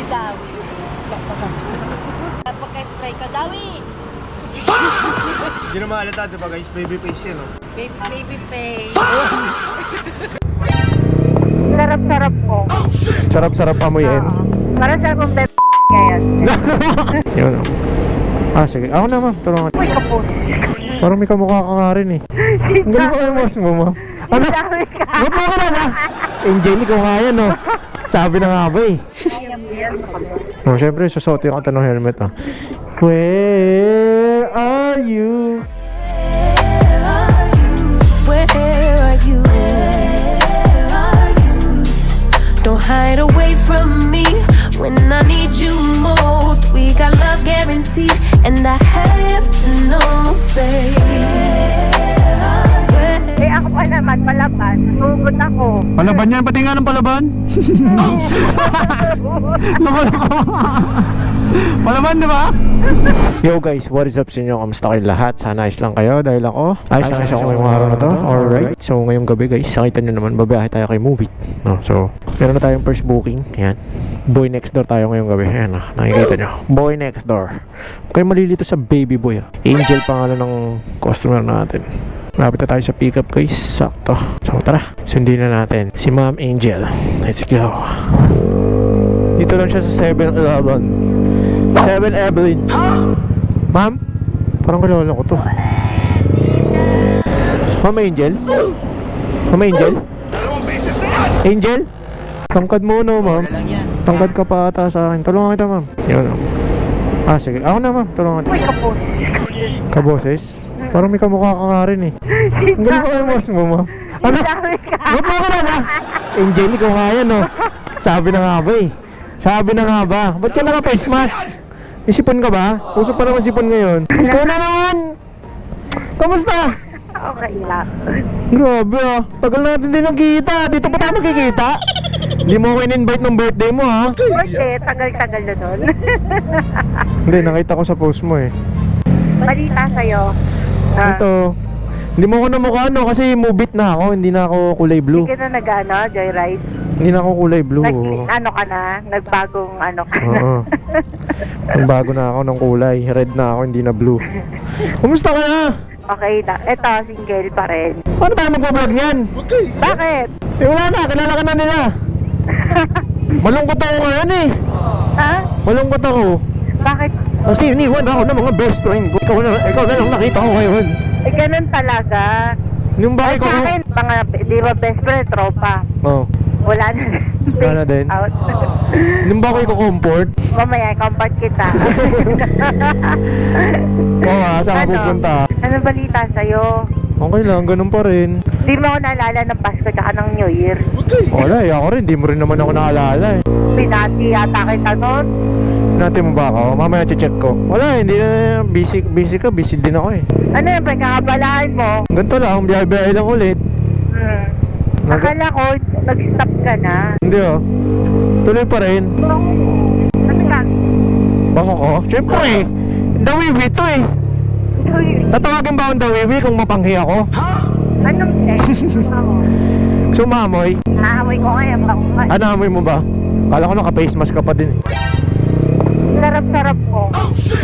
Dawi. Pagka-spray ka, Dawi. Hindi na maalata, diba guys? Baby face yan, no? Baby face. Sarap-sarap ko. Sarap-sarap amoyin. Parang sarap ang bebe ngayon. Yun. Sige. Ako na, ma'am. Tulungan. Uy, kapos. Parang may kamukha ka nga rin eh. Ang galing ko yung mas mo, ma'am. Ano? Ba't mo ka na ba? Angelic ko nga yan, no? Sabi na nga ba eh. Siyempre, susuotin ko ito ng helmet, ah. Where are you? Where are you? Don't hide away from me when I need you most. We got love guaranteed, and I have to know. Say, Eh, ako pa naman, palaban. Sugod ako. Palaban yan, pati nga ng palaban. Palaban, di ba? Yo guys, what is up sa inyo? Kamusta kayo lahat? Sana ayos lang kayo dahil ako ayos lang ako ngayong araw na to. Alright, so ngayong gabi guys, nakita nyo naman, babiyahe tayo kay Move It, no? So, meron na tayong first booking. Yan, Boy Next Door tayo ngayong gabi. Yan, nakikita nyo, Boy Next Door. Kayo malilito sa Baby Boy, Angel pangalan ng customer natin. Lapit na tayo sa pick up guys. Sakto. So tara, sundin na natin si Ma'am Angel. Let's go. Dito lang siya sa 7-Eleven. 7-Evelyn. Ma'am, parang kilala ko to. Ma'am Angel? Ma'am Angel? Angel? Tangkad mo no, ma'am. Tangkad ka pa ata sa akin. Tulungan kita, ma'am. Yun. Sige. Ako na, ma'am. Tulungan kita. Uy, kapos. Kaboses? Parang may kamukha ka nga rin eh. Ang galing ko yung mas mo, ma'am. Ano? Ba't mo ka na ba? Angelic ko nga yan, no? Sabi na nga ba eh. Sabi na nga ba? Ba't ka naka-face mask? May sipon ka ba? Uso pa naman sipon ngayon. Ikaw na naman! Kamusta? Okay lang. Grabe ah. Tagal natin din nagkikita. Dito pa tayo magkikita? Hindi mo ako in-invite ng birthday mo ha? Birthday, tagal-tagal na nun. Hindi, nakita ko sa post mo eh. Balita sa'yo. Ito. Hindi mo ako namukha no kasi move it na ako. Hindi na ako kulay blue. Hindi ka na nag-ano, joyride. Hindi na ako kulay blue. Ano ka na? Nagbagong ano ka na. Oo. Nagbago na ako ng kulay. Red na ako, hindi na blue. Kumusta ka na? Okay na. Ito, single pa rin. Paano tayo magbablog niyan? Bakit? Eh wala na, kilala ka na nila. Malungkot ako ngayon eh. Ha? Malungkot ako. Bakit? Kasi iniwan ako ng mga best friend ko. Ikaw na lang nakita ko ngayon. Eh, ganun talaga. Yung bakit Sa ko... akin, mga, di ba best friend, tropa. Oh. Wala na. Wala na din. Out. Yung ba ko i-comfort? Mamaya, comfort kita. Oo nga, saan ka pupunta? Ano balita sa'yo? Okay lang, ganun pa rin. Di mo ako naalala ng Pasko tsaka ng New Year. Wala eh, ako rin. Di mo rin naman ako naalala eh. Pinati yata kita nun. Natin mo ba ako? Mamaya check ko. Wala, hindi na. Busy ka. Busy din ako eh. Ano yung pagkakabalaan mo? Ganito lang, biyahe-biyahe lang ulit. Akala ko, nag-stop ka na. Hindi oh. Tuloy pa rin. Ano ka? Bango ko? Siyempre eh. Dawiwi to eh. Tatawagin ba akong dawiwi kung mapanghi ako? Anong sex? Sumamoy. Naamoy ko ngayon. Ano amoy mo ba? Kala ko naka-face mask ka pa din eh. Sarap-sarap ko.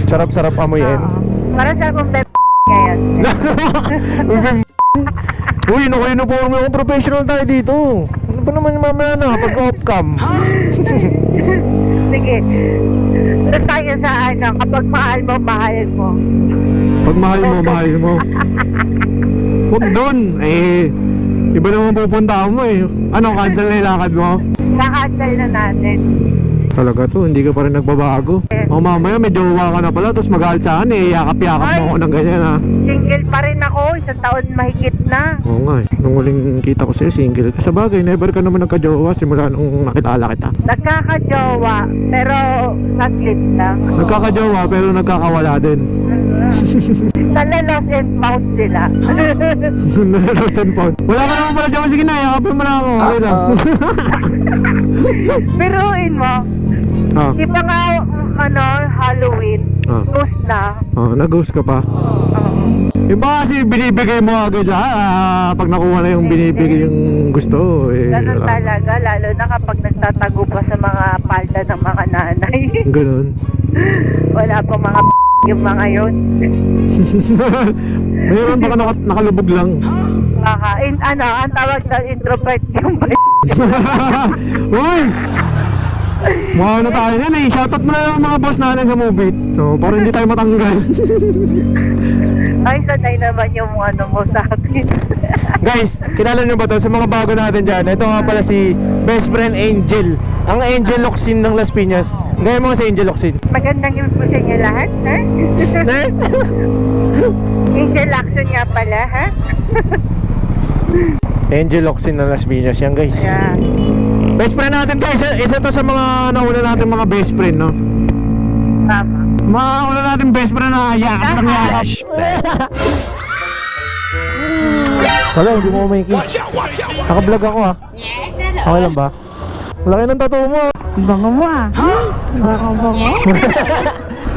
Sarap-sarap amoyin. Parang sarap ang bebe ngayon. Uy, naka-uniform ako. Professional tayo dito. Ano ba naman yung mamaya na pag-off-cam? Sige. Doon tayo sa ano, kapag mahal mo, mahal mo. Pag mahal mo. Huwag doon. Eh, iba naman pupunta mo eh. Ano, cancel na yung lakad mo? Kakancel na natin. Talaga to, hindi ka pa rin nagbabago. O mamaya may jowa ka na pala, tapos mag-aalit sa akin eh. Yakap-yakap mo ako ng ganyan ha. Single pa rin ako, isang taon mahigit na. Oo nga eh. Nung huling kita ko sa'yo, single ka. Sa bagay, never ka naman nagka-jowa simula nung nakilala kita. Nagkakajowa, pero saglit lang. Nagkaka-jowa pero nagkakawala din. Nalalos and found sila. Nalalos and found. Wala ka naman pala jowa, sige na, yakapin mo na ako. Okay lang. Biruin mo, Ah, di ba nga, ano, Halloween, Ah. ghost na. nag-ghost ka pa. Yung ba kasi binibigay mo agad pag nakuha na yung binibigay yung gusto eh. Ganun wala. talaga, lalo na kapag nagtatago pa sa mga palda ng mga nanay. Ganun. Wala pa mga yung mga yun. Mayroon baka nakalubog lang. Baka, ang tawag sa introvert yung Uy! Mga ano tayo yan eh. Shoutout mo na lang mga boss natin sa Mubit. So, para hindi tayo matanggal. Ay, sanay naman yung ano mo sa akin. Guys, kilala nyo ba to? Sa mga bago natin dyan, ito nga pala si best friend Angel. Ang Angel Locsin ng Las Piñas. Gaya mo nga si Angel Locsin. Magandang gabi po sa inyo lahat, ha? Angel action nga pala, ha? Angel Locsin ng Las Piñas. Yan guys. Yeah. Best friend natin to. Isa to sa mga nauna natin mga best friend, no? Tama. Mga una natin best friend na yakap ng yakap. Wala, hindi mo kumikis. Naka-vlog ako ha. Okay lang ba? Laki ng tattoo mo. Ang bango mo, ah. Ang bango.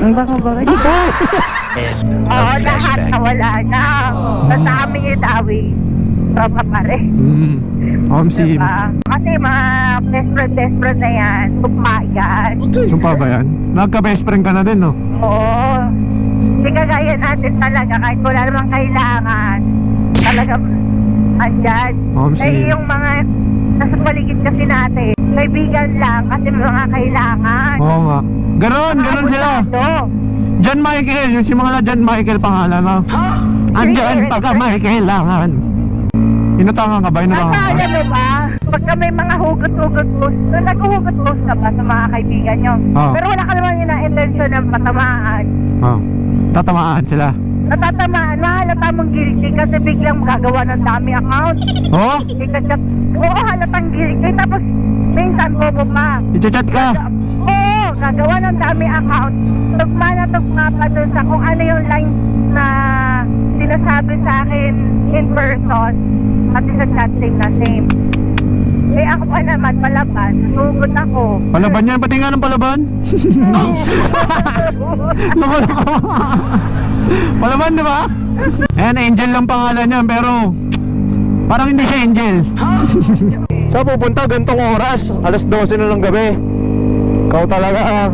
Ang bango. Oo, lahat na wala na. Basta kami yung dawi. Tropa pa rin. Sim. Diba? Kasi mga best friend na yan. Tugma yan. Sumpa ba yan? Nagka-best friend ka na din, no? Oo. Hindi kagaya natin talaga. Kahit wala namang kailangan. Talagang andyan. Sim. Eh, yung mga nasa paligid kasi natin. Kaibigan lang kasi may mga kailangan. Oo nga. Ganon sila. John Michael, yung si mga John Michael pangalan, no? Andyan pagka may kailangan. Inutangan ka ba? Nasa alam mo ba? Pagka may mga hugot-hugot post, nag-hugot post ka ba sa mga kaibigan nyo? Oo. Pero wala ka naman yung na-intention ng patamaan. Oh. Tatamaan sila. Natatamaan, mahalata mong guilty kasi biglang gagawa ng dami account. Oh? Oo, halatang guilty. Tapos, minsan bobo pa. I-chat ka? Oo, gagawa ng dami account. Tugma pa dun sa kung ano yung line na sinasabi sa akin in person at sa chatting na same. Eh ako pa naman, palaban. Sugod ako. Palaban yan? Pati nga ng palaban? Loko. Palaban, di ba? Ayan, Angel lang pangalan niya, pero parang hindi siya Angel. Saan pupunta? Gantong oras. Alas 12 na ng gabi. Ikaw talaga ah.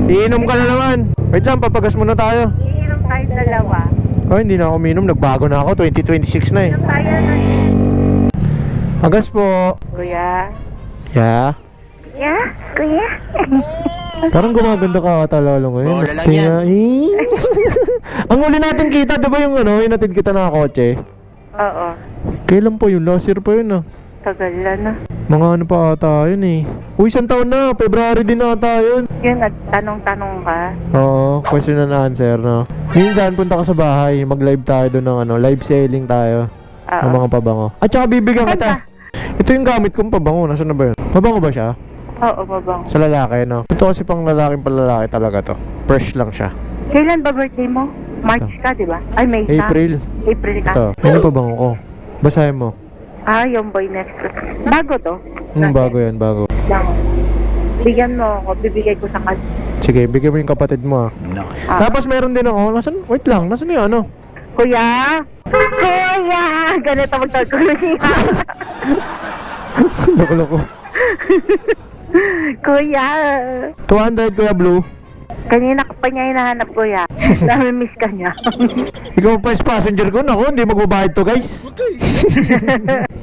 Iinom ka na naman. Wait lang, papagas muna tayo. Iinom tayo dalawa. Oh, hindi na ako uminom. Nagbago na ako. 2026 na eh. Iinom tayo na Agas po. Kuya. Yeah. Yeah, kuya. Parang gumaganda ka ata lalo ngayon. Bola lang Tinga, Ang huli natin kita, di ba yung ano, inatid kita na kotse? Oo. Kailan po yun? Last year pa yun ah. Tagal na. Mga ano pa ata yun eh. Uy, isang taon na. February din ata yun. Yun, nagtanong-tanong ka. Oo, question and answer no. Minsan punta ka sa bahay, mag-live tayo doon ng ano, live selling tayo ng mga pabango. At saka bibigyan kita. Ito yung gamit kong pabango. Nasaan na ba yun? Pabango ba siya? Oo, mabang. Sa lalaki, no? Ito kasi pang lalaking palalaki talaga to. Fresh lang siya. Kailan ba birthday mo? March ka, di ba? Ay, May ka. April. April ka. Ito. Yan yung pabango ko. Basahin mo. Ah, yung boy next. Bago to? Bago yan, bago. Lang. Bigyan mo ako, bibigay ko sa kas. Sige, bigyan mo yung kapatid mo ah. Tapos meron din ako. Nasaan? Wait lang. Nasaan yung ano? Kuya! Kuya! Ganito magtawag ko siya. Loko-loko. Kuya! 200 Kuya Blue. Kanina ka pa niya hinahanap, kuya. Nami-miss ka niya. Ikaw pa is passenger ko. Naku, hindi magbabayad to guys.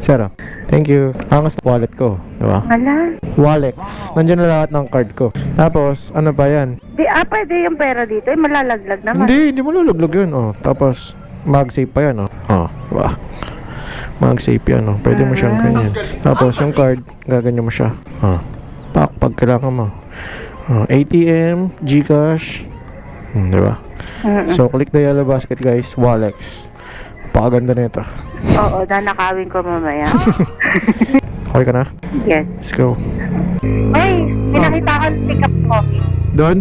Sir, thank you. Angas na wallet ko. Diba? Wala. Wallets. Nandiyan na lahat ng card ko. Tapos, ano pa yan? Pwede yung pera dito. Eh, malalaglag naman. Hindi mo luluglag yun. Oh. Tapos, mag-save pa yan. Oh, diba? Mag-save yan. Oh. Pwede mo siyang ganyan. Tapos, yung card, gaganyan mo siya. Oh. Pag kailangan mo. ATM, GCash. Diba? So, click the yellow basket guys. Wallets. Pakaganda nito. Oo, nanakawin ko mamaya. Okay ka na? Yes. Let's go. Ay, pinakita ko ang pick up coffee. Doon?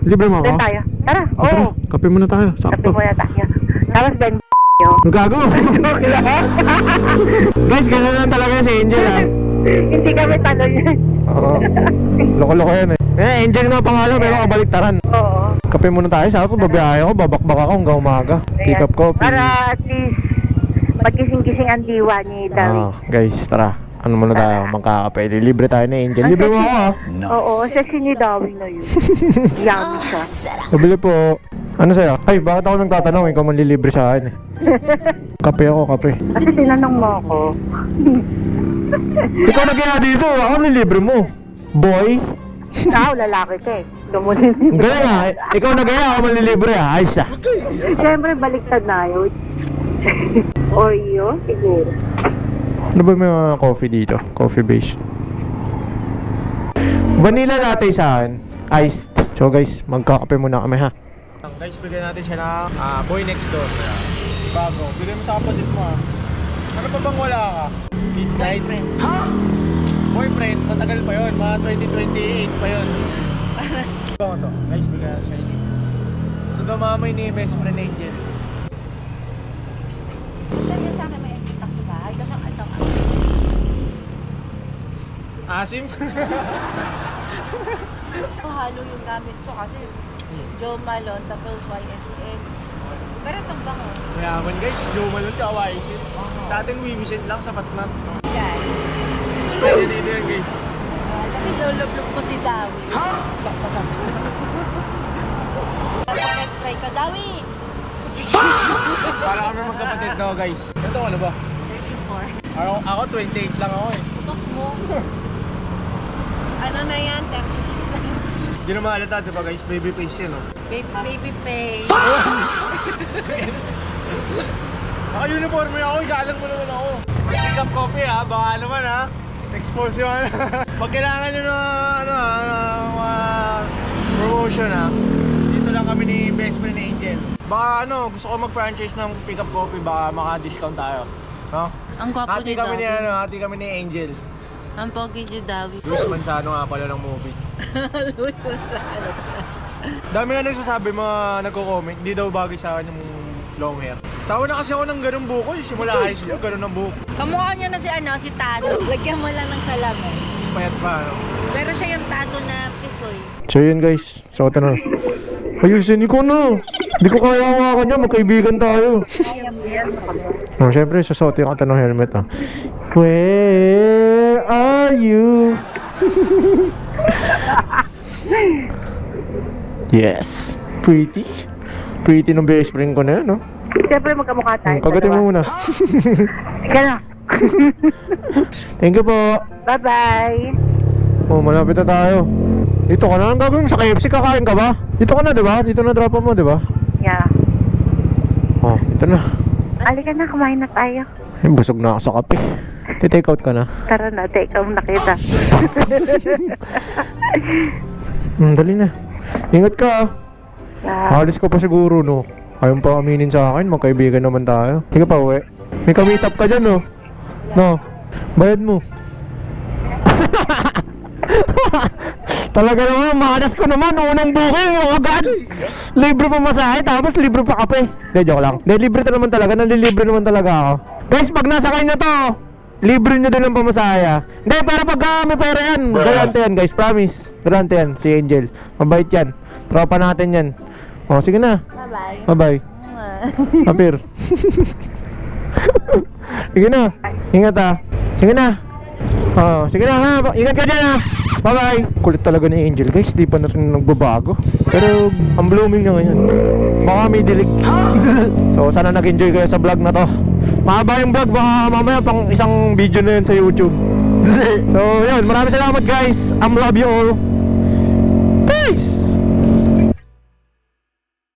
Libre mo ako? Doon tayo. Tara, oo. Tara, kape muna tayo. Sabi Sakto. mo na tayo. Tapos Ben nyo. Ang gago. Guys, gano'n lang talaga si Angel ah. Hindi kami talo yun. Oo. Loko-loko yan eh. Angel nga pangalan pero kabaliktaran. Oo. Kape muna tayo. Sa ako, babiyahe ako. Babakbak ako hanggang umaga. Pick up coffee. Para at least magising-gising ang diwa ni Dawi. Guys, tara. ano muna tayo, magkakape. Libre tayo ni Angel. Libre mo ako ah. Oo, siya sinidawi na yun. Yummy siya. Nabili po. Ano sa'yo? Ay, bakit ako nagtatanong? Ikaw man lilibre sa akin eh. Kape ako, kape. Kasi tinanong mo ako. Ikaw nag-iya dito. Ako nilibre mo. Boy. Ikaw, lalaki ka eh. Lumunin. Gaya nga. Ikaw nag-iya, ako manlilibre ah. Ayos ah. Siyempre, baliktad na yun. Oreo, siguro. Ano ba may mga coffee dito? Coffee based. Vanilla latte sa akin. Iced. So guys, magkakape muna kami ha. Guys, bigyan natin siya ng Boy Next Door. Bago. Bigyan mo sa kapatid mo ah. Ano pa bang wala ka? Midnight? Boyfriend. Boyfriend? Matagal pa yun. Mga 2028 pa yun. Ito to. Guys, bigyan natin siya yun. So dumamay ni best friend Angel. Sabi sa akin, may editak ko ba? Ito sa ito. Asim? Halo yung gamit ko kasi Joe Malone tapos YSL. Pero itong bango. Mayaman guys. Joe Malone ka, YSL. Sa atin, Wimisend lang, sapat na. Yan. Spray dito yan guys. Kasi loloblog ko si Dawi. Pag-spray ka, Dawi! Para kami magkapatid no guys. Ito ano ba? 34. Ako 28 lang ako eh. Putok mo. Ano na yan? 36 na yan. Hindi na mahalata diba guys? Baby face yan oh. Baby face. Naka-uniform ako, igalang mo naman ako. Pick up copy ha, baka naman ha. Expose yung ano. Pag kailangan nyo na promotion ha, dito lang kami ni best friend Angel. Baka gusto ko mag-franchise ng pick up copy, baka maka-discount tayo. No? Ang gwapo Hati ni kami ni Dawi. hati kami ni Angel. Ang pogi ni Dawi. Luis Manzano nga pala ng movie. Luis Manzano. Dami nga nagsasabi, mga nagko-comment, hindi daw bagay sa akin yung long hair. Sawa na kasi ako ng ganung buko, simula high school, ganun ng buko. Kamukha niya na si Tato. Lagyan mo lang ng salamin. Spayat pa, no? Pero siya yung Tato na kisoy. So yun guys, so ito na. Ayusin, ikaw na. Hindi ko kaya hawakan niya, magkaibigan tayo. Oh, syempre, susuotin ka ng helmet ah. Where are you? Yes. Pretty. Pretty ng best friend ko na yun, no? Siyempre, magkamukha tayo. Kagatin mo muna. Ika na. Thank you po. Bye-bye. Oh, malapit na tayo. Dito ka na. Ang gagawin mo sa KFC? Kakain ka ba? Dito ka na, di ba? Dito na dropa mo, di ba? Yeah. Oh, dito na. Halika na, kumain na tayo. Ay, busog na ako sa kape. Take out ka na. Tara na, take out na kita. Dali na. Ingat ka ah. Alis ko pa siguro, no? Ayaw pa aminin sa akin, magkaibigan naman tayo. Tika pa, uwi. May ka-meet up ka dyan, no? No? Bayad mo. Talaga naman, manas ko naman, unang booking, oh god! Libre pa masahe, tapos libre pa kape. Hindi, joke lang. Hindi, libre ta naman talaga, nalilibre naman talaga ako. Guys, pag nasakay na to, libre nyo din ang pamasahe ah. Hindi, para pag may pera yan, galante yan guys, promise. Galante yan, si Angel. Mabait yan. Tropa natin yan. O, sige na. Bye-bye. Bye-bye. Apir. Sige na. Ingat ah. Sige na. Oh, sige na ha. Ingat ka dyan ha. Bye-bye. Kulit talaga ni Angel guys. Di pa na rin nagbabago. Pero ang blooming niya ngayon. Baka may dilig. So sana nag-enjoy kayo sa vlog na to. Mahaba yung vlog. Baka mamaya pang isang video na yun sa YouTube. So yun. Maraming salamat guys. Love you all. Peace.